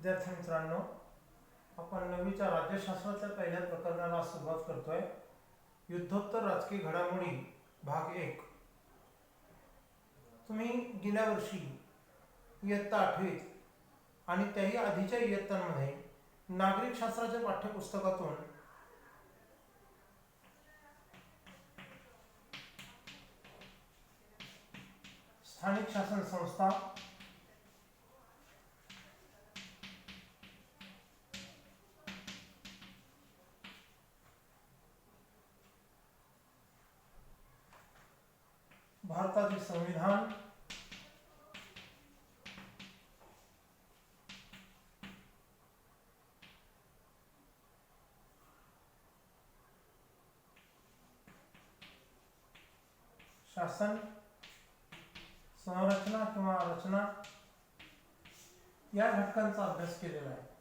विद्यार्थी मित्रांनो, आपण नववीच्या राज्यशास्त्राच्या पहिल्या प्रकरणाला सुरुवात करतोय. युद्धोत्तर राजकीय घडामोडी भाग 1. तुम्ही गेल्या वर्षी इयत्ता 8वीत आणि त्याही आधीच्या इयत्तांमध्ये नागरिक शास्त्राच्या पाठ्यपुस्तकातून स्थानिक शासन संस्था, भारताचे संविधान, शासन संरचना किंवा रचना या घटकांचा अभ्यास केलेला आहे.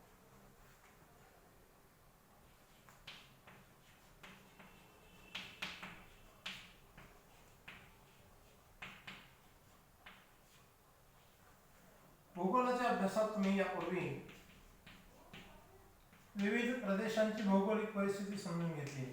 भूगोलाच्या अभ्यासात तुम्ही यापूर्वी विविध प्रदेशांची भौगोलिक परिस्थिती समजून घेतली.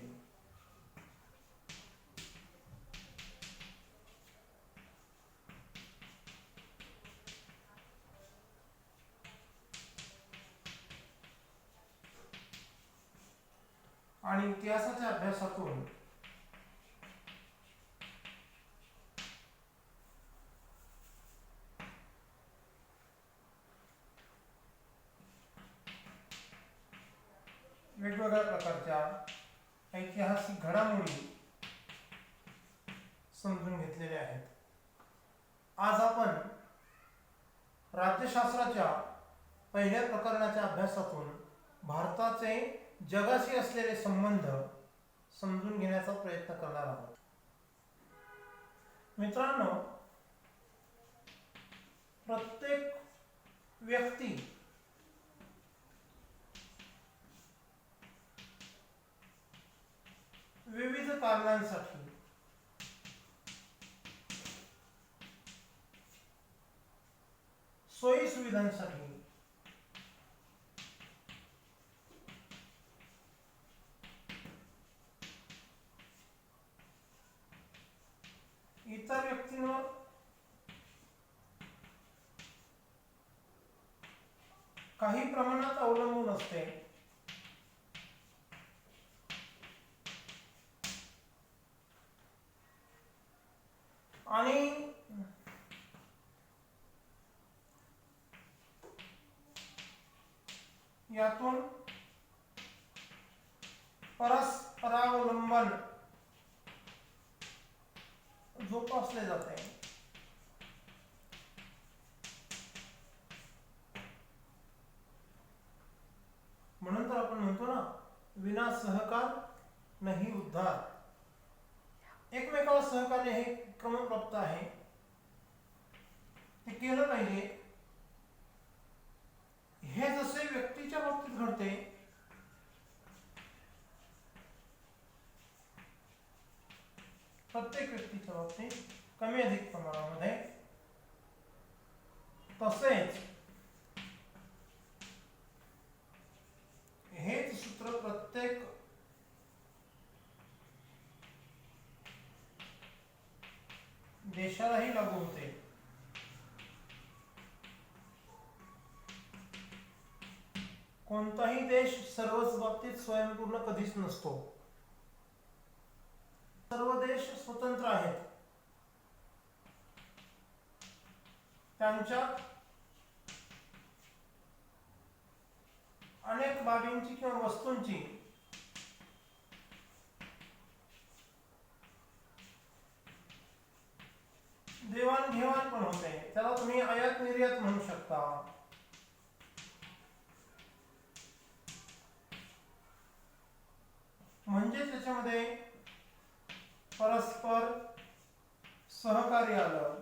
आणि इतिहासाच्या अभ्यासातून वेगवेगळ्या प्रकारच्या ऐतिहासिक घडामोडी समजून घेतलेल्या आहेत. आज आपण राज्यशास्त्राच्या पहिल्या प्रकरणाच्या अभ्यासातून भारताचे जगाशी असलेले संबंध समजून घेण्याचा प्रयत्न करणार आहोत. मित्रांनो, प्रत्येक व्यक्ती विविध कारणांसाठी सोयी सुविधांसाठी इतर व्यक्तींवर काही प्रमाणात अवलंबून असते. आणि यातून परस्परावलंबन जोपासले जाते. म्हणून तर आपण म्हणतो ना, विना सहकार नाही उद्धार. एकमेकाला सहकार्य हे क्रमप्राप्त आहे, ते केलं पाहिजे. हे जसे व्यक्तीच्या बाबतीत घडते, प्रत्येक व्यक्तीच्या बाबतीत कमी अधिक प्रमाणामध्ये, तसेच हेच सूत्र प्रत्येक देशालाही लागू होते. कोणताही देश सर्वच बाबतीत स्वयंपूर्ण कधीच नसतो. सर्व देश स्वतंत्र आहेत. त्यांच्यात अनेक बाबींची किंवा वस्तूंची देवाणघेवाण पण होते. त्याला तुम्ही आयात निर्यात म्हणू शकता. म्हणजे त्याच्यामध्ये परस्पर सहकार्य आलं.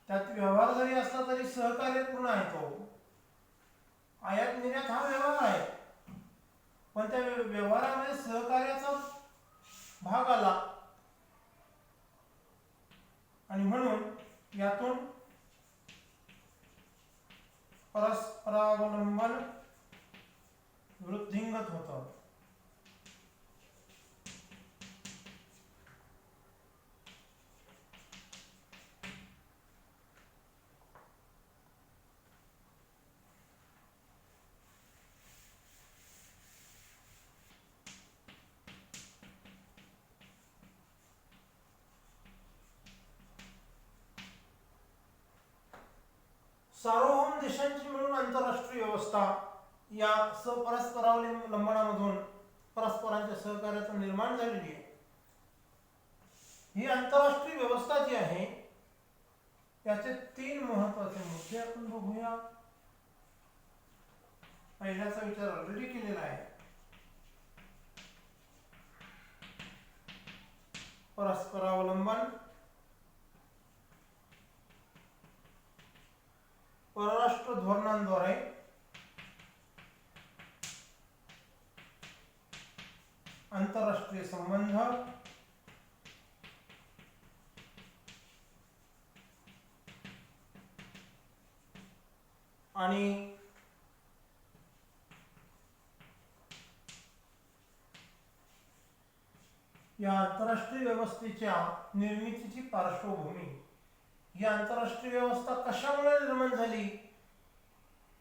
त्यात व्यवहार जरी असला तरी सहकार्य पूर्ण आहे. तो आयात निर्यात हा व्यवहार आहे, पण त्या व्यवहारामध्ये सहकार्याचा भाग आला आणि म्हणून यातून परस्परावलंबन वृद्धिंगत होतं. सार्वभौम देशांची मिळून आंतरराष्ट्रीय व्यवस्था या परस्परावलंबनामधून परस्परांच्या सहकार्यातून निर्माण झालेली आहे. ही आंतरराष्ट्रीय व्यवस्था जी आहे त्याचे 3 महत्त्वाचे मुद्दे आपण बघूया. पहिल्याचा विचार ऑलरेडी केलेला आहे. परस्परावलंबन, परराष्ट्र धोरणांद्वारे आंतरराष्ट्रीय संबंध आणि या आंतरराष्ट्रीय व्यवस्थेच्या निर्मितीची पार्श्वभूमी, ही आंतरराष्ट्रीय व्यवस्था कशामुळे निर्माण झाली,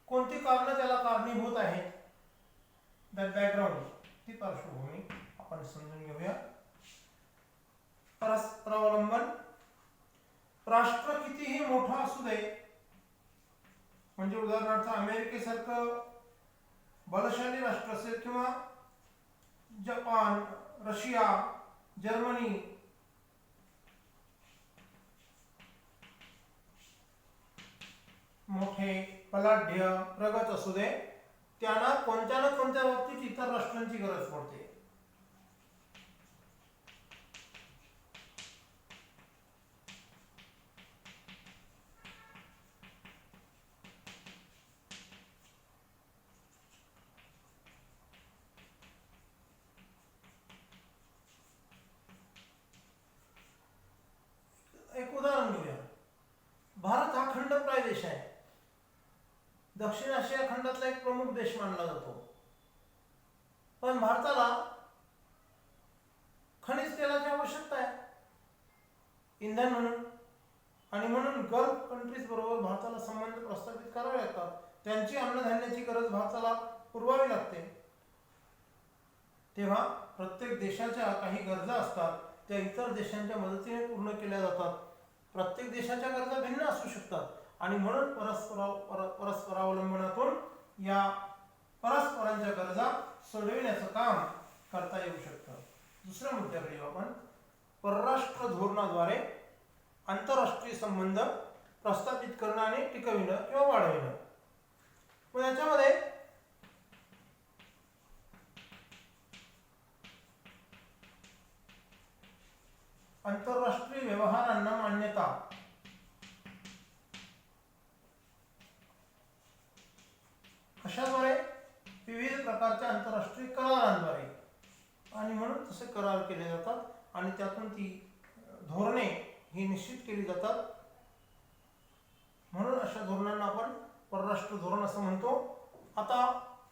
कोणती कारणं त्याला कारणीभूत आहेत, दॅट बॅकग्राऊंड, ती पार्श्वभूमी आपण समजून घेऊया. परस्परावलंबन, राष्ट्र कितीही मोठा असू दे, म्हणजे उदाहरणार्थ अमेरिकेसारखं बलशाली राष्ट्र असेल किंवा जपान, रशिया, जर्मनी, मोठे बलाढ्य प्रगत असू दे, त्यांना कोणत्या ना कोणत्या बाबतीत इतर राष्ट्रांची गरज पडते. एक उदाहरण घेऊया. भारत हा खंडप्राय देश आहे. दक्षिण आशिया खंडातला एक प्रमुख देश मानला जातो. पण भारताला खनिज तेलाची आवश्यकता आहे इंधन म्हणून, आणि म्हणून गल्फ कंट्रीज बरोबर भारताला संबंध प्रस्थापित करावे लागतात. त्यांची अन्नधान्याची गरज भारताला पुरवावी लागते. तेव्हा प्रत्येक देशाच्या काही गरजा असतात, त्या इतर देशांच्या मदतीने पूर्ण केल्या जातात. प्रत्येक देशाच्या गरजा भिन्न असू शकतात आणि म्हणून परस्परावलंबनातून या परस्परांच्या गरजा सोडविण्याचं काम करता येऊ शकतं. दुसऱ्या मुद्द्याकडे येऊ आपण. परराष्ट्र धोरणाद्वारे आंतरराष्ट्रीय संबंध प्रस्थापित करणं आणि टिकविणं किंवा वाढविणं. पण याच्यामध्ये आंतरराष्ट्रीय व्यवहारांना मान्यता, कशाद्वारे? विविध प्रकारच्या आंतरराष्ट्रीय करारांद्वारे, आणि म्हणून तसे करार केले जातात आणि त्यातून ती धोरणे ही निश्चित केली जातात. म्हणून अशा धोरणांना आपण परराष्ट्र धोरण असं म्हणतो. आता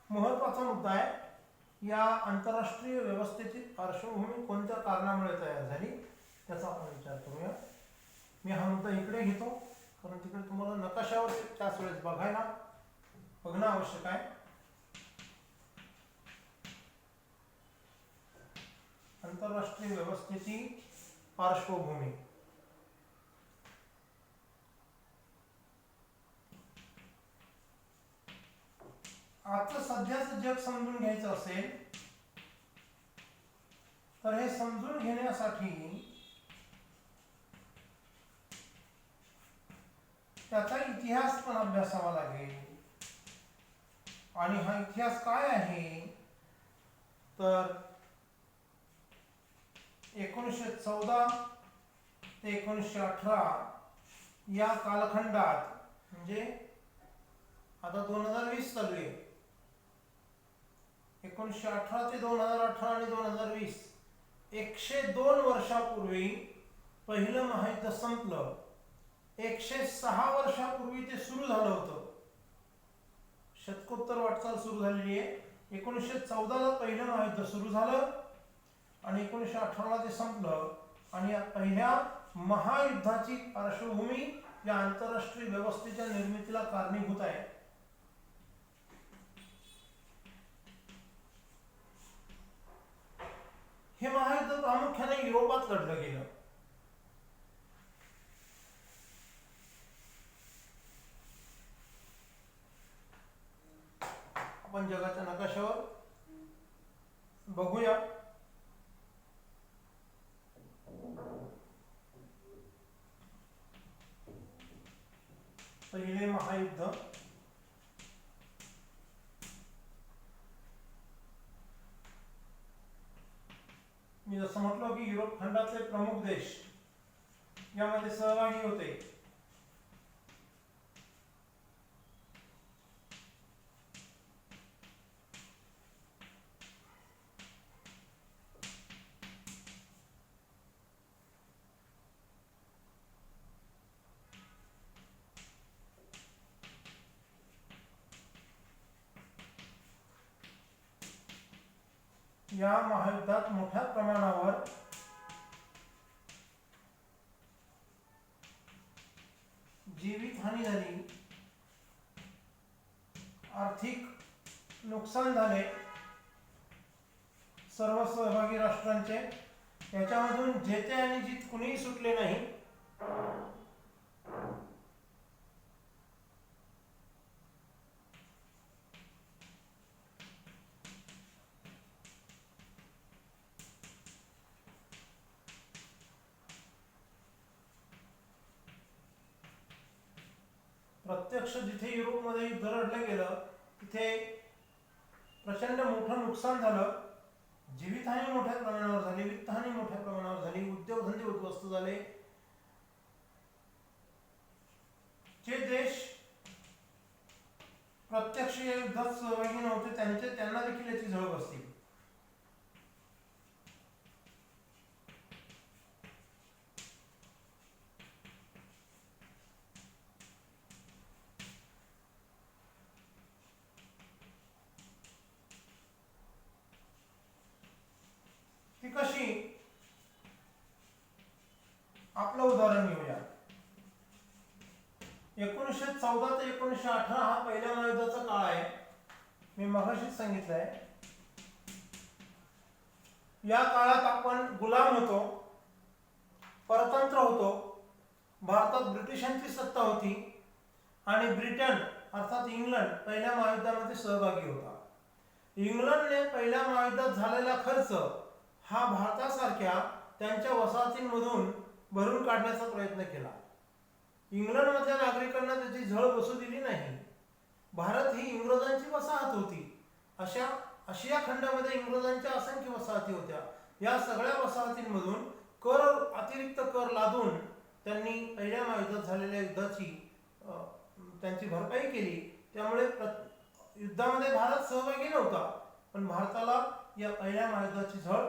महत्त्वाचा मुद्दा आहे, या आंतरराष्ट्रीय व्यवस्थेची पार्श्वभूमी कोणत्या कारणामुळे तयार झाली त्याचा आपण विचार करूया. मी हा मुद्दा इकडे घेतो कारण तिकडे तुम्हाला नकाशावर त्याच वेळेस बघणं आवश्यक आहे. आंतरराष्ट्रीय व्यवस्थेची पार्श्वभूमी. आजचं सध्याचं जग समजून घ्यायचं असेल तर हे समजून घेण्यासाठी त्याचा इतिहास पण अभ्यासावा लागेल. आणि हा इतिहास काय आहे तर 1914 ते 1918 या कालखंडात, म्हणजे आता 2020 चालू आहे, 1918 ते 2018 आणि 2020 102 वर्षापूर्वी पहिलं महायुद्ध संपलं. 106 वर्षापूर्वी ते सुरू झालं होतं. शतकोत्तर वाटचाल सुरू झालेली आहे. 1914ला पहिलं महायुद्ध सुरू झालं आणि 1918ला ते संपलं. आणि या पहिल्या महायुद्धाची पार्श्वभूमी या आंतरराष्ट्रीय व्यवस्थेच्या निर्मितीला कारणीभूत आहे. हे महायुद्ध प्रामुख्याने युरोपात लढलं गेलं. आपण जगाच्या नकाशावर बघूया. पहिले महायुद्ध मी जसं म्हटलं की युरोप खंडातले प्रमुख देश यामध्ये सहभागी होते. या महायुद्धात मोठ्या प्रमाणावर जीवितहानी झाली, आर्थिक नुकसान झाले सर्व सहभागी राष्ट्रांचे. याच्यामधून जेते आणि जीत कुणीही सुटले नाही. प्रत्यक्ष जिथे युरोपमध्ये युद्ध लढलं गेलं तिथे प्रचंड मोठं नुकसान झालं. जीवितहानी मोठ्या प्रमाणावर झाली, वित्तहानी मोठ्या प्रमाणावर झाली, उद्योगधंदे उद्ध्वस्त झाले. जे देश प्रत्यक्ष या युद्धात सहभागी नव्हते त्यांना देखील याची झळ बसली. ती कशी? आपलं उदाहरण घेऊया. 1914 ते 1918 हा पहिल्या महायुद्धाचा काळ आहे. मी मगाशीच सांगितलंय. या काळात आपण गुलाम होतो, परतंत्र होतो. भारतात ब्रिटिशांची सत्ता होती आणि ब्रिटन अर्थात इंग्लंड पहिल्या महायुद्धामध्ये सहभागी होता. इंग्लंडने पहिल्या महायुद्धात झालेला खर्च हा भारतासारख्या त्यांच्या वसाहतींमधून भरून काढण्याचा प्रयत्न केला. इंग्लंडमधल्या नागरिकांना त्याची झळ बसू दिली नाही. भारत ही इंग्रजांची वसाहत होती. अशा आशिया खंडामध्ये इंग्रजांच्या असंख्य वसाहती होत्या. या सगळ्या वसाहतींमधून अतिरिक्त कर लादून त्यांनी पहिल्या महायुद्धात झालेल्या युद्धाची त्यांची भरपाई केली. त्यामुळे युद्धामध्ये भारत सहभागी नव्हता, पण भारताला या पहिल्या महायुद्धाची झळ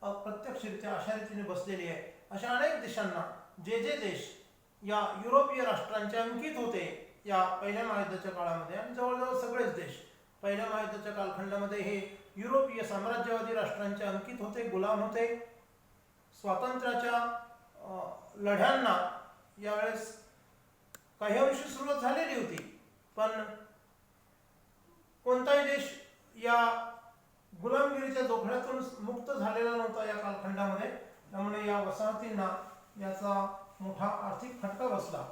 अप्रत्यक्षरित्या अशा रीतीने बसलेली आहे. अशा अनेक देशांना जे देश या युरोपीय राष्ट्रांचे अंकित होते या पहिल्या महायुद्धाच्या काळामध्ये, आणि जवळजवळ सगळेच देश पहिल्या महायुद्धाच्या कालखंडामध्ये हे युरोपीय साम्राज्यवादी राष्ट्रांचे अंकित होते, गुलाम होते. स्वातंत्र्याच्या लढ्यांना यावेळेस काही अंशी सुरुवात झालेली होती, पण कोणताही देश या गुलामगिरीच्या जोखड्यातून मुक्त झालेला नव्हता या कालखंडामध्ये. त्यामुळे या वसाहतींना याचा मोठा आर्थिक फटका बसला.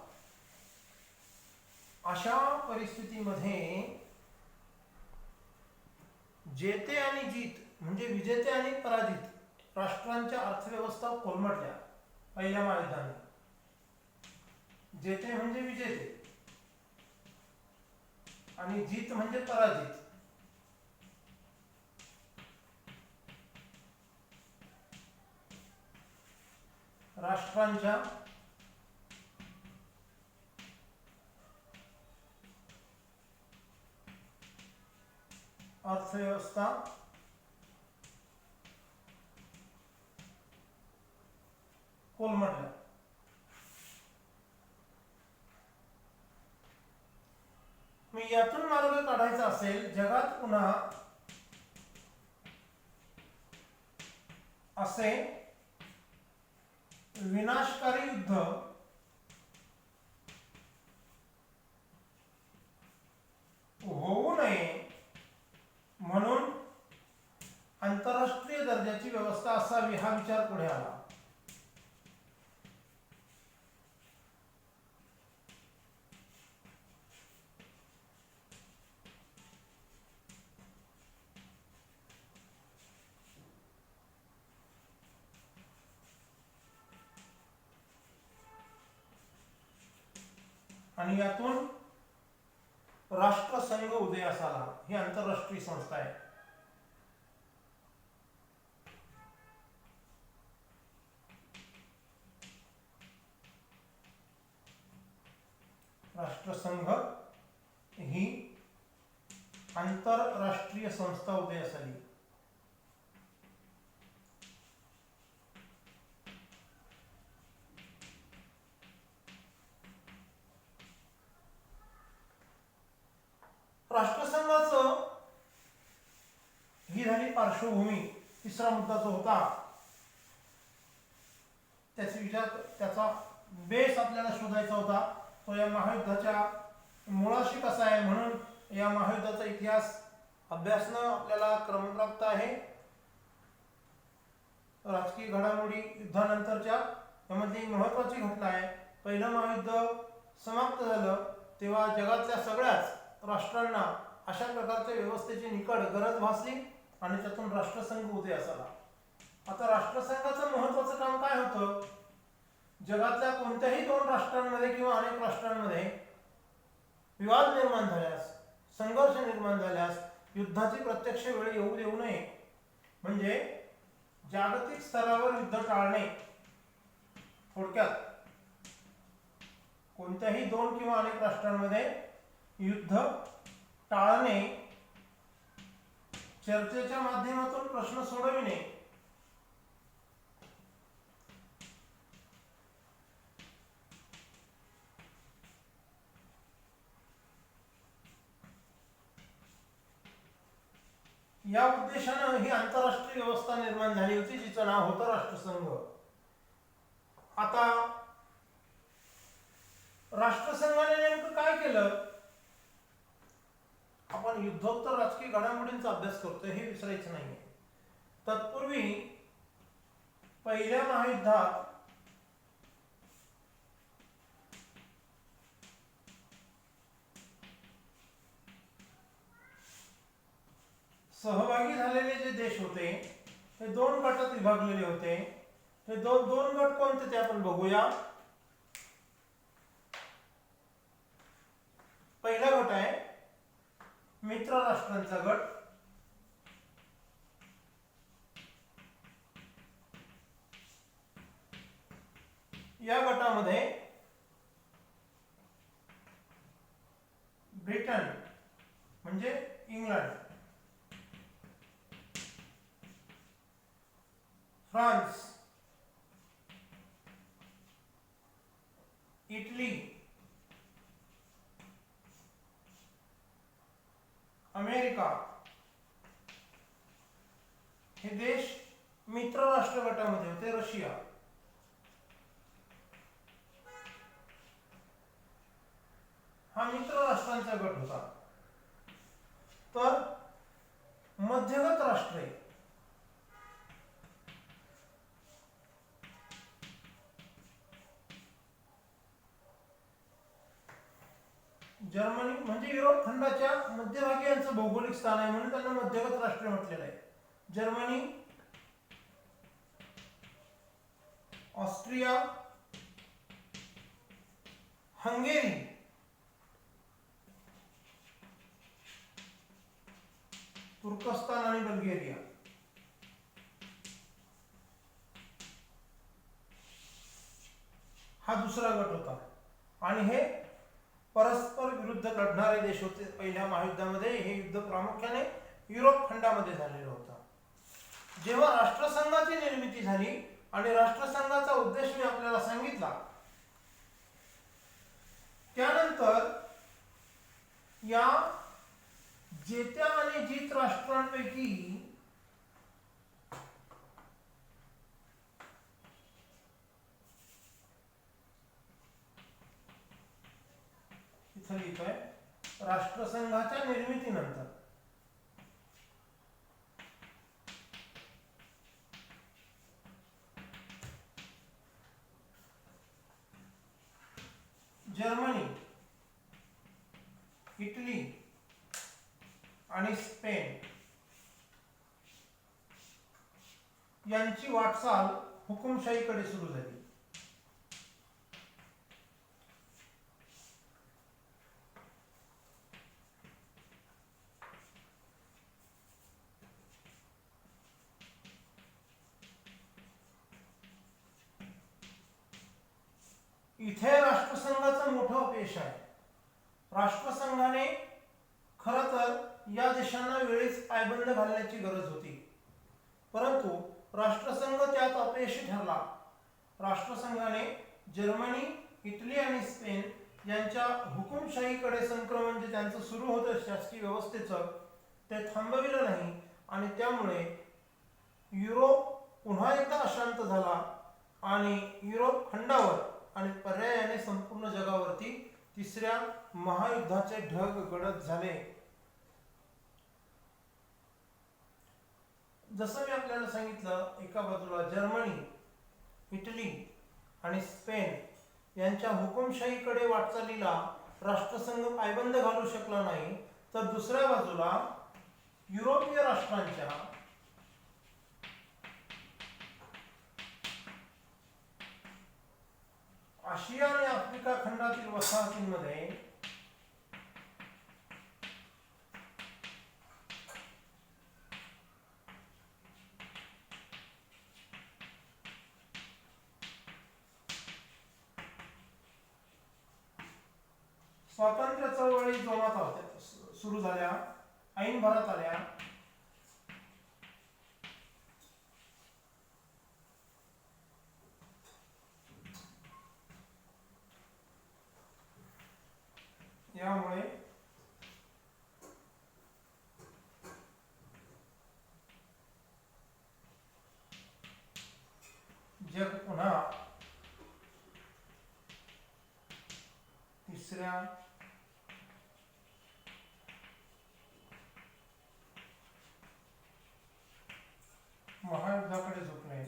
अशा परिस्थितीमध्ये जेते आणि जीत म्हणजे विजेते आणि पराजित राष्ट्रांच्या अर्थव्यवस्था कोलमडल्या पहिल्या महायुद्धाने. जेते म्हणजे विजेते आणि जीत म्हणजे पराजित. राष्ट्रांच्या अर्थव्यवस्था कोलमडल्या. मग यातून मार्ग काढायचा असेल, जगात पुन्हा असे विनाशकारी युद्ध होऊ नये म्हणून आंतरराष्ट्रीय दर्जाची व्यवस्था असावी हा विचार पुढे आला. आणि यातून राष्ट्रसंघ उदयास आला. ही आंतरराष्ट्रीय संस्था आहे. राष्ट्रसंघ ही आंतरराष्ट्रीय संस्था उदयास आली. राष्ट्रसंघाचं ही झाली पार्श्वभूमी. तिसरा मुद्दा जो होता त्याचा बेस आपल्याला शोधायचा होता, तो या महायुद्धाच्या मुळाशी कसा आहे. म्हणून या महायुद्धाचा इतिहास अभ्यासणं आपल्याला क्रमप्राप्त आहे. राजकीय घडामोडी युद्धानंतरच्या यामध्ये महत्वाची घटना आहे. पहिलं महायुद्ध समाप्त झालं तेव्हा जगातल्या सगळ्याच राष्ट्रांना अशा प्रकारच्या व्यवस्थेची निकड गरज भासली आणि त्यातून राष्ट्रसंघ उदयास आला. आता राष्ट्रसंघाचं महत्वाचं काम काय होतं? जगातल्या कोणत्याही दोन राष्ट्रांमध्ये किंवा अनेक राष्ट्रांमध्ये विवाद निर्माण झाल्यास, संघर्ष निर्माण झाल्यास युद्धाची प्रत्यक्ष वेळ येऊ देऊ नये, म्हणजे जागतिक स्तरावर युद्ध टाळणे. थोडक्यात कोणत्याही दोन किंवा अनेक राष्ट्रांमध्ये युद्ध टाळणे, चर्चेच्या माध्यमातून प्रश्न सोडविणे, या उद्देशानं ही आंतरराष्ट्रीय व्यवस्था निर्माण झाली होती, जिचं नाव होतं राष्ट्रसंघ. आता राष्ट्रसंघाने नेमकं काय केलं? आपण युद्धोत्तर राजकीय घडामोडींचा अभ्यास करतोय हे विसरायचं नाहीये. तत्पूर्वी पहिल्या महायुद्धात सहभागी झालेले जे देश होते ते दोन गटात विभागलेले होते. हे दोन गट कोणते ते आपण बघूया. पहिला गट आहे मित्र राष्ट्रांचा गट. या गटामध्ये ब्रिटन म्हणजे इंग्लंड, फ्रान्स, इटली, अमेरिका हे देश मित्र राष्ट्र गटामध्ये होते. रशिया, हा मित्र राष्ट्रांचा गट होता. तर मध्यगत राष्ट्रे जर्मनी म्हणजे युरोप खंडाच्या मध्यभागी यांचं भौगोलिक स्थान आहे म्हणून त्यांना मध्यगत राष्ट्र म्हटलेलं आहे. जर्मनी, ऑस्ट्रिया, हंगेरी, तुर्कस्तान आणि बल्गेरिया हा दुसरा गट होता. आणि हे परस्पर विरुद्ध लढणारे देश होते. पहिल्या महायुद्धामध्ये हे युद्ध प्रामुख्याने युरोप खंडामध्ये झालेलं होतं. जेव्हा राष्ट्रसंघाची निर्मिती झाली आणि राष्ट्रसंघाचा उद्देश मी आपल्याला सांगितला, त्यानंतर या जेत्या आणि जित राष्ट्रांपैकी इथं लिहितोय राष्ट्रसंघाच्या निर्मितीनंतर जर्मनी, इटली आणि स्पेन यांची वाटचाल हुकुमशाहीकडे सुरू झाली. इथे राष्ट्रसंघाचं मोठं अपयश आहे. राष्ट्रसंघाने खरं तर या देशांना वेळीच पायबंद घालण्याची गरज होती, परंतु राष्ट्रसंघ त्यात अपयशी ठरला. राष्ट्रसंघाने जर्मनी, इटली आणि स्पेन यांच्या हुकुमशाहीकडे संक्रमण जे त्यांचं सुरू होतं शासकीय व्यवस्थेचं ते थांबविलं नाही आणि त्यामुळे युरोप पुन्हा एकदा अशांत झाला आणि युरोप खंडावर आणि पर्यायाने संपूर्ण जगावरती तिसऱ्या महायुद्धाचे ढग गडद झाले. जसं मी आपल्याला सांगितलं, एका बाजूला जर्मनी, इटली आणि स्पेन यांच्या हुकुमशाहीकडे वाटचालीला राष्ट्रसंघ पायबंद घालू शकला नाही, तर दुसऱ्या बाजूला युरोपीय राष्ट्रांच्या आशिया आणि आफ्रिका खंडातील वसाहतींमध्ये स्वातंत्र्य चळवळी जोमात सुरू झाल्या, ऐन भरत आल्या. यामुळे जग पुन्हा तिसऱ्या महायुद्धाकडे झुकले.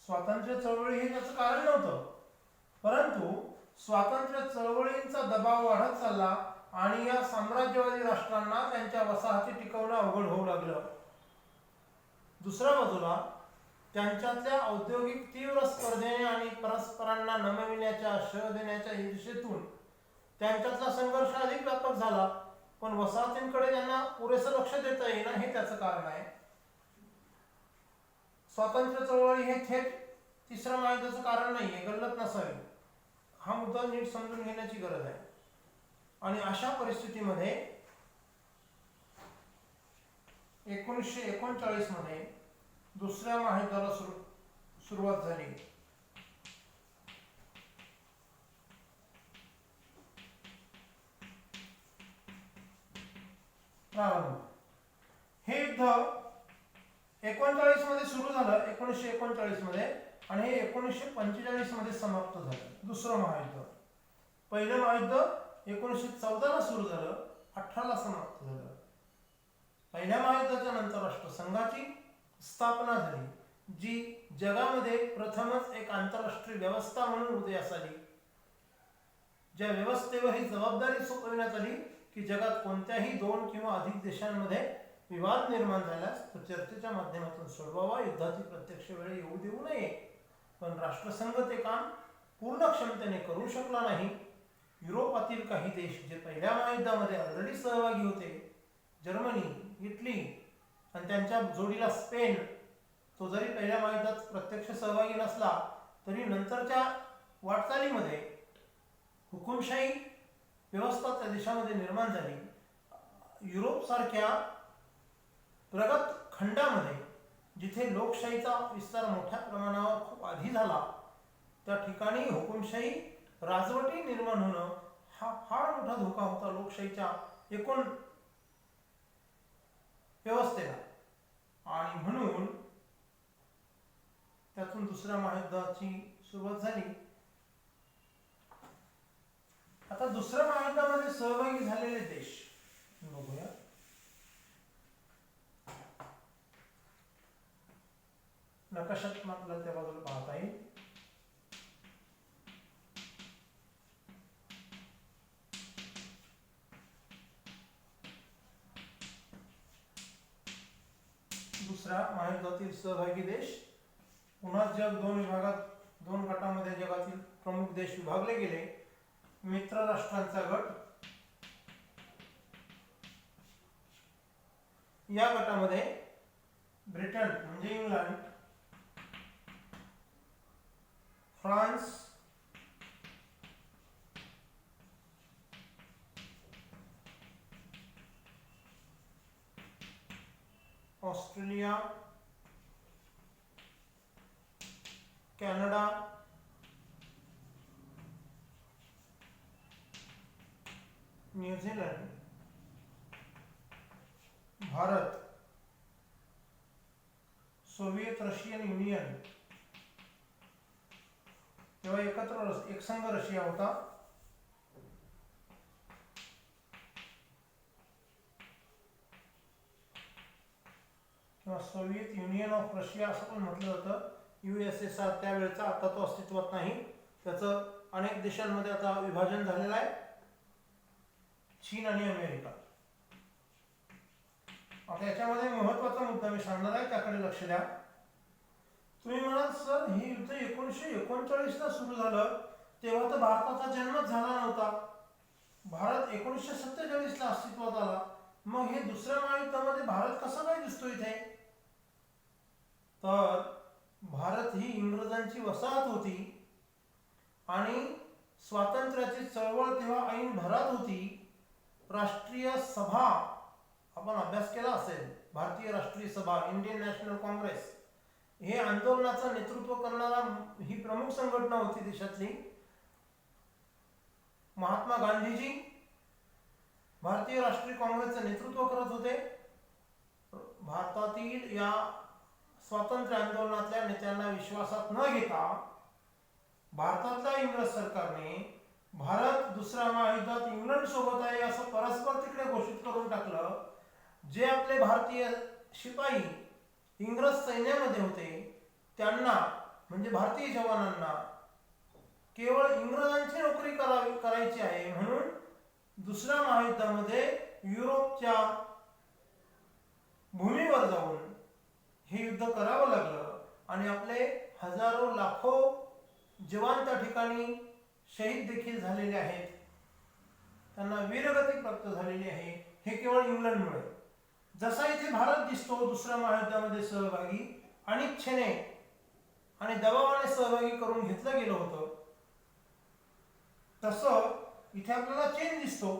स्वातंत्र्य चळवळी हे त्याचं कारण नव्हतं, परंतु स्वातंत्र्य चळवळींचा दबाव वाढत चालला आणि या साम्राज्यवादी राष्ट्रांना त्यांच्या वसाहती टिकवणं अवघड होऊ लागलं. दुसऱ्या बाजूला त्यांच्यातल्या औद्योगिक तीव्र स्पर्धेने आणि परस्परांना नमविण्याच्या शह देण्याच्या ईर्षेतून त्यांच्यातला संघर्ष अधिक व्यापक झाला, पण वसाहतींकडे त्यांना पुरेसं लक्ष देता येईना हे त्याचं कारण आहे. स्वातंत्र्य चळवळी हे थेट तिसऱ्या महायुद्धाचं कारण नाहीये, गल्लत नसावी. हा मुद्दा नीट समजून घेण्याची गरज आहे. आणि अशा परिस्थितीमध्ये 1939 मध्ये दुसऱ्या महायुद्धाला सुरुवात झाली. प्रारंभ हे युद्ध 1939 मध्ये सुरू झालं, 1939 मध्ये, आणि हे 1945 मध्ये समाप्त झालं. दुसरं महायुद्ध. पहिलं महायुद्ध 1914 ला सुरू झालं, 18 ला समाप्त झालं. पहिल्या महायुद्धाच्या नंतर राष्ट्रसंघाची स्थापना झाली, जी जगामध्ये प्रथमच एक आंतरराष्ट्रीय व्यवस्था म्हणून उदयास आली. ज्या व्यवस्थेवर ही जबाबदारी सोपविण्यात आली की जगात कोणत्याही 2 किंवा अधिक देशांमध्ये विवाद निर्माण झाल्यास तो चर्चेच्या माध्यमातून सोडवावा, युद्धाची प्रत्यक्ष वेळ येऊ देऊ नये. पण राष्ट्रसंघ ते काम पूर्ण क्षमतेने करू शकला नाही. युरोपातील काही देश जे पहिल्या महायुद्धामध्ये ऑलरेडी सहभागी होते, जर्मनी, इटली आणि त्यांच्या जोडीला स्पेन, तो जरी पहिल्या महायुद्धात प्रत्यक्ष सहभागी नसला तरी नंतरच्या वाटचालीमध्ये हुकुमशाही व्यवस्था त्या देशामध्ये निर्माण झाली. युरोप सारख्या प्रगत खंडामध्ये जिथे लोकशाहीचा विस्तार मोठ्या प्रमाणावर खूप आधी झाला, त्या ठिकाणी हुकुमशाही राजवटी निर्माण होणं हा फार मोठा धोका होता लोकशाहीच्या एकूण व्यवस्थेला, आणि म्हणून त्यातून दुसऱ्या महायुद्धाची सुरुवात झाली. आता दुसऱ्या महायुद्धामध्ये सहभागी झालेले देश बघूया. नकाशात आपल्याला त्या बाजूला पाहता येईल. दुसऱ्या महायुद्धातील सहभागी देश. पुन्हा जग दोन विभागात, दोन गटामध्ये जगातील प्रमुख देश विभागले गेले. मित्र राष्ट्रांचा गट, या गटामध्ये ब्रिटन म्हणजे England, France, Australia, Canada, New Zealand, Bharat, Soviet Russian union, तेव्हा एकत्र एकसंघ रशिया होता, किंवा सोवियत युनियन ऑफ रशिया असं पण म्हटलं जातं. USSR त्यावेळेचा, आता तो अस्तित्वात नाही. त्याचं अनेक देशांमध्ये आता विभाजन झालेलं आहे, चीन आणि अमेरिका. आता याच्यामध्ये महत्वाचा मुद्दा मी सांगणार आहे, त्याकडे लक्ष द्या. तुम्ही म्हणाल सर हे युद्ध 1939 ला सुरू झालं, तेव्हा तर भारताचा जन्मच झाला नव्हता. भारत 1947 ला अस्तित्वात आला. मग हे दुसऱ्या महायुद्धामध्ये भारत कसा काय दिसतो इथे? तर भारत ही इंग्रजांची वसाहत होती आणि स्वातंत्र्याची चळवळ तेव्हा ऐन भरात होती. राष्ट्रीय सभा आपण अभ्यास केला असेल, भारतीय राष्ट्रीय सभा, इंडियन नॅशनल काँग्रेस, हे आंदोलनाचं नेतृत्व करणारा ही प्रमुख संघटना होती देशातली. महात्मा गांधीजी भारतीय राष्ट्रीय काँग्रेसचं नेतृत्व करत होते. भारतातील या स्वातंत्र्य आंदोलनातल्या नेत्यांना विश्वासात न घेता भारतातल्या इंग्रज सरकारने भारत दुसऱ्या महायुद्धात इंग्लंड सोबत आहे असं परस्पर तिकडे घोषित करून टाकलं. जे आपले भारतीय शिपाई इंग्रज सैन्यामध्ये होते त्यांना, म्हणजे भारतीय जवानांना, केवळ इंग्रजांची नोकरी करायची आहे म्हणून दुसऱ्या महायुद्धामध्ये युरोपच्या भूमीवर जाऊन हे युद्ध करावं लागलं आणि आपले हजारो लाखो जवान त्या ठिकाणी शहीद देखील झालेले आहेत. त्यांना वीरगती प्राप्त झालेली आहे. हे केवळ इंग्लंडमुळे. जसा इथे भारत दिसतो दुसऱ्या महायुद्धामध्ये सहभागी, अनिच्छेने आणि दबावाने सहभागी करून घेतलं गेलं होतं, तसं इथे आपल्याला चीन दिसतो.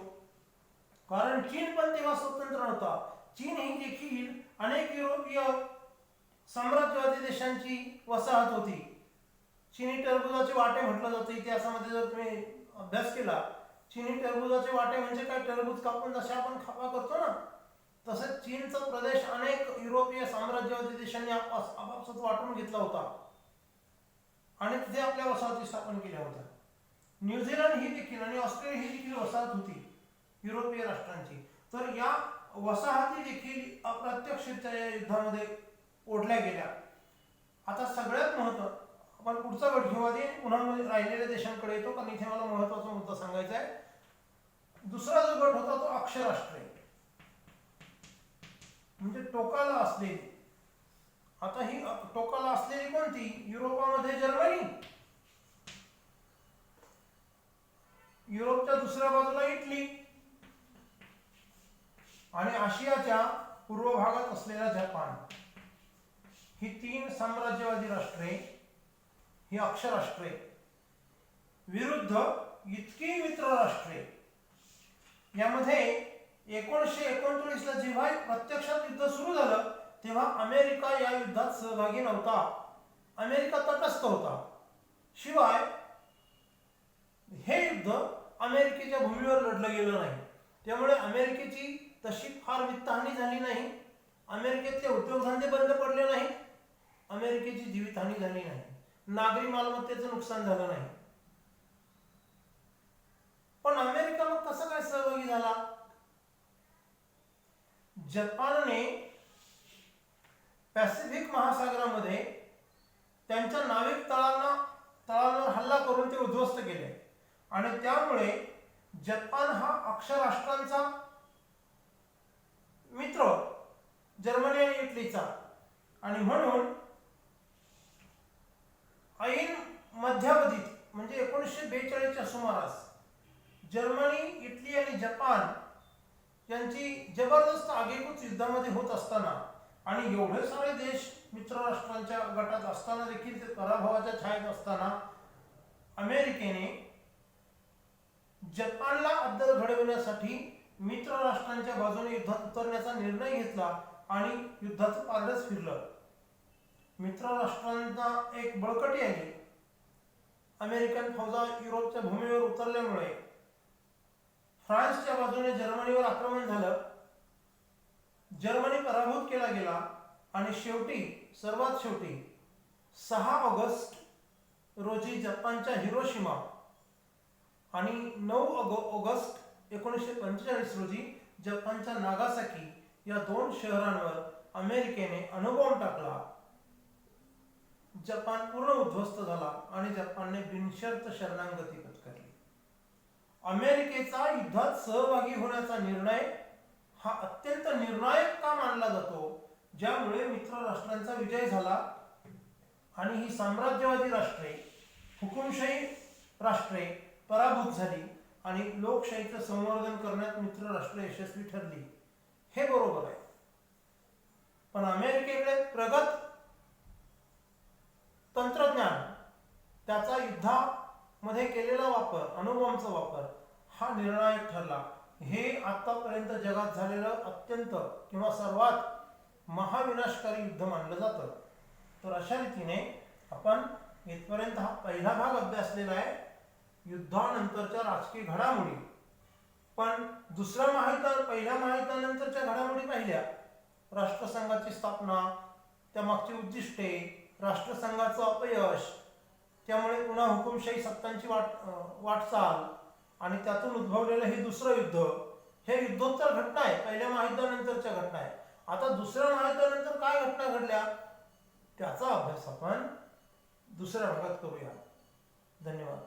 कारण चीन पण तेव्हा स्वतंत्र नव्हता. चीन ही देखील अनेक युरोपीय साम्राज्यवादी देशांची वसाहत होती. चिनी टरबुजाचे वाटे म्हटलं जातं इतिहासामध्ये. जर तुम्ही अभ्यास केला, चिनी टरबुजाचे वाटे म्हणजे काय, टरबूज कापून जसे आपण खापा करतो ना, तसेच चीनचा प्रदेश अनेक युरोपीय साम्राज्यवादी देशांनी आपापसात वाटून घेतला होता आणि तिथे आपल्या वसाहती स्थापन केल्या होत्या. न्यूझीलंड ही देखील आणि ऑस्ट्रेलिया ही देखील वसाहत होती युरोपीय राष्ट्रांची. तर या वसाहती देखील अप्रत्यक्षरित्या या युद्धामध्ये ओढल्या गेल्या. आता सगळ्यात महत्त्वाचं, आपण पुढचा गट घेऊ आधी, पुन्हा राहिलेल्या देशांकडे येतो, कारण इथे मला महत्त्वाचा मुद्दा सांगायचा आहे. दुसरा जो गट होता तो अक्षराष्ट्रीय, म्हणजे टोकाला असलेली. आता ही टोकाला असलेली कोणती? युरोपामध्ये जर्मनी, युरोपच्या दुसऱ्या बाजूला इटली आणि आशियाच्या पूर्व भागात असलेला जपान. ही तीन साम्राज्यवादी राष्ट्रे, ही अक्षराष्ट्रे, विरुद्ध इतकी मित्र राष्ट्रे. यामध्ये 1939 ला जेव्हा प्रत्यक्षात युद्ध सुरू झालं तेव्हा अमेरिका या युद्धात सहभागी नव्हता. अमेरिका तटस्थ होता. शिवाय हे युद्ध अमेरिकेच्या भूमीवर लढलं गेलं नाही. त्यामुळे अमेरिकेची तशी फार वित्तहानी झाली नाही. अमेरिकेतले उद्योगधंदे बंद पडले नाही. अमेरिकेची जीवितहानी झाली नाही. नागरी मालमत्तेचं नुकसान झालं नाही. पण अमेरिका मग कसा काय सहभागी झाला? जपानने पॅसिफिक महासागरामध्ये त्यांच्या नाविक तळांवर हल्ला करून ते उद्ध्वस्त केले आणि त्यामुळे जपान हा अक्षराष्ट्रांचा मित्र जर्मनी आणि इटलीचा, आणि म्हणून ऐन मध्यावधीत म्हणजे 1942च्या सुमारास जर्मनी, इटली आणि जपान यांची जबरदस्त आगेकूच युद्धामध्ये होत असताना आणि एवढे सारे देश मित्र राष्ट्रांच्या गटात असताना देखील ते पराभवाच्या छायेत असताना अमेरिकेने जपानला अद्दल घडविण्यासाठी मित्र राष्ट्रांच्या बाजूने युद्धात उतरण्याचा निर्णय घेतला आणि युद्धाचं पारडंच फिरलं. मित्र राष्ट्रांना एक बळकटी आली. अमेरिकन फौजा युरोपच्या भूमीवर उतरल्यामुळे फ्रान्सच्या बाजूने जर्मनीवर आक्रमण झालं. जर्मनी पराभूत केला गेला आणि सर्वात शेवटी 6 ऑगस्ट रोजी जपानच्या हिरोशिमा आणि 9 ऑगस्ट 1945 रोजी जपानच्या नागासाकी या 2 शहरांवर अमेरिकेने अणुबॉम्ब टाकला. जपान पूर्ण उद्ध्वस्त झाला आणि जपानने बिनशर्त शरणागती पत्करली. अमेरिकेचा युद्धात सहभागी होण्याचा निर्णय हा अत्यंत निर्णायक का मानला जातो, ज्यामुळे मित्र राष्ट्रांचा विजय झाला आणि ही साम्राज्यवादी राष्ट्रे, हुकुमशाही राष्ट्रे पराभूत झाली आणि लोकशाहीचं संवर्धन करण्यात मित्र राष्ट्रे यशस्वी ठरली. हे बरोबर आहे. पण अमेरिकेकडे प्रगत तंत्रज्ञान, त्याचा युद्धामध्ये केलेला वापर, अणुबॉम्बचा वापर हा निर्णायक ठरला. हे आतापर्यंत जगात झालेलं अत्यंत किंवा सर्वात महाविनाशकारी युद्ध मानलं जातं. तर अशा रीतीने आपण इथपर्यंत हा पहिला भाग अभ्यासलेला आहे, युद्धानंतरच्या राजकीय घडामोडी. पण पहिल्या महायुद्धानंतरच्या घडामोडी पाहिल्या. राष्ट्रसंघाची स्थापना, त्यामागची उद्दिष्टे, राष्ट्रसंघाचं अपयश, त्यामुळे पुन्हा हुकुमशाही सत्तांची वाटचाल आणि त्यातून उद्भवलेलं हे दुसरं युद्ध. हे युद्धोत्तर घटना आहे, पहिल्या महायुद्धानंतरच्या घटना आहे. आता दुसऱ्या महायुद्धानंतर काय घटना घडल्या त्याचा अभ्यास आपण दुसऱ्या भागात करूया. धन्यवाद.